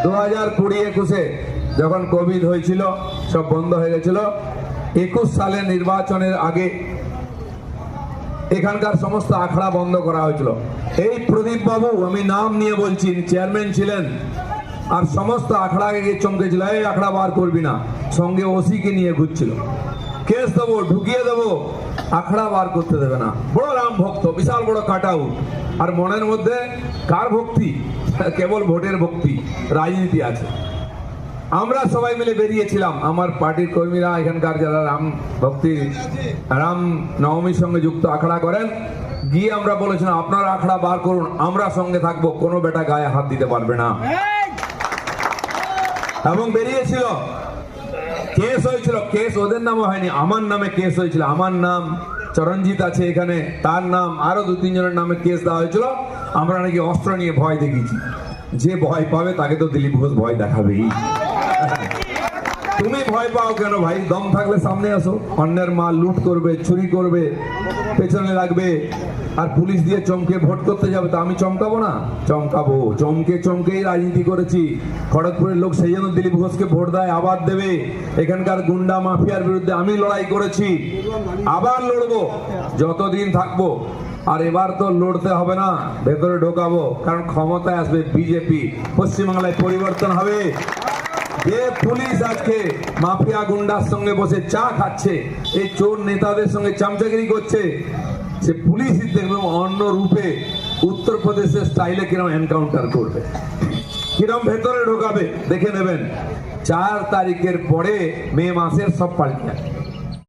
2020-21 যখন কোভিড হয়েছিল, সব বন্ধ হয়ে গেছিল, 21 সালে নির্বাচনের আগে এখানকার সমস্ত আখড়া বন্ধ করা হয়েছিল। এই প্রদীপ বাবু, আমি নাম নিয়ে বলছি, চেয়ারম্যান ছিলেন, আর সমস্ত আখড়াকে গিয়ে চমকেছিল, এই আখড়া বার করবি না, সঙ্গে ওসিকে নিয়ে ঘুরছিল, কেস দেবো, ঢুকিয়ে দেবো, আখড়া বার করতে দেবে না। বড় রাম ভক্ত, বিশাল বড় কাট আউট, আর মনের মধ্যে কার ভক্তি? কেবল ভোটের ভক্তি, রাজনীতি আছে। আমরা সবাই মিলে বেরিয়েছিলাম, আমার পার্টির কর্মীরা, এখানকার যারা রাম ভক্তি, রাম নবমীর সঙ্গে যুক্ত আখড়া করেন, গিয়ে আমরা বলেছিলাম আপনারা আখড়া বার করুন, আমরা সঙ্গে থাকবো, কোনো বেটা গায়ে হাত দিতে পারবে না। এবং বেরিয়েছিল, কেস হয়েছিল, কেস ওদের নামে হয়নি, আমার নামে কেস হয়েছিল। আমার নাম চরণজিৎ আছে এখানে, তার নাম, আরো 2-3 জনের নামে কেস দেওয়া হয়েছিল। আমরা নাকি অস্ত্র নিয়ে ভয় দেখিয়েছি। যে ভয় পাবে তাকে তো দিলীপ ঘোষ ভয় দেখাবেই। তুমি ভয় পাও কেন ভাই? দম থাকলে সামনে আসো। অন্যের মাল লুট করবে, চুরি করবে, পেছনে লাগবে, আর পুলিশ দিয়ে চমকে ভোট করতে যাবে, তো আমি চমকাবো না? চমকাবো, চমকে চমকেই রাজনীতি করেছি। খড়গপুরের লোক সেই জন্য দিলীপ ঘোষকে ভোট দেয়, আবার দেবে। এখানকার গুন্ডা মাফিয়ার বিরুদ্ধে আমি লড়াই করেছি, আবার লড়বো যতদিন থাকবো। আর এবার তো লড়তে হবে না, ভেতরে ঢোকাবো, কারণ ক্ষমতায় আসবে বিজেপি, পশ্চিমবাংলায় পরিবর্তন হবে। যে পুলিশ আজকে মাফিয়া গুন্ডার সঙ্গে বসে চা খাচ্ছে, এই চোর নেতাদের সঙ্গে চামচাগিরি করছে, সে পুলিশই দেখবে অন্য রূপে উত্তরপ্রদেশের স্টাইলে কিরকম এনকাউন্টার করবে, কিরকম ভেতরে ঢোকাবে, দেখে নেবেন। 4 তারিখের পরে মে মাসের সব পাল্টে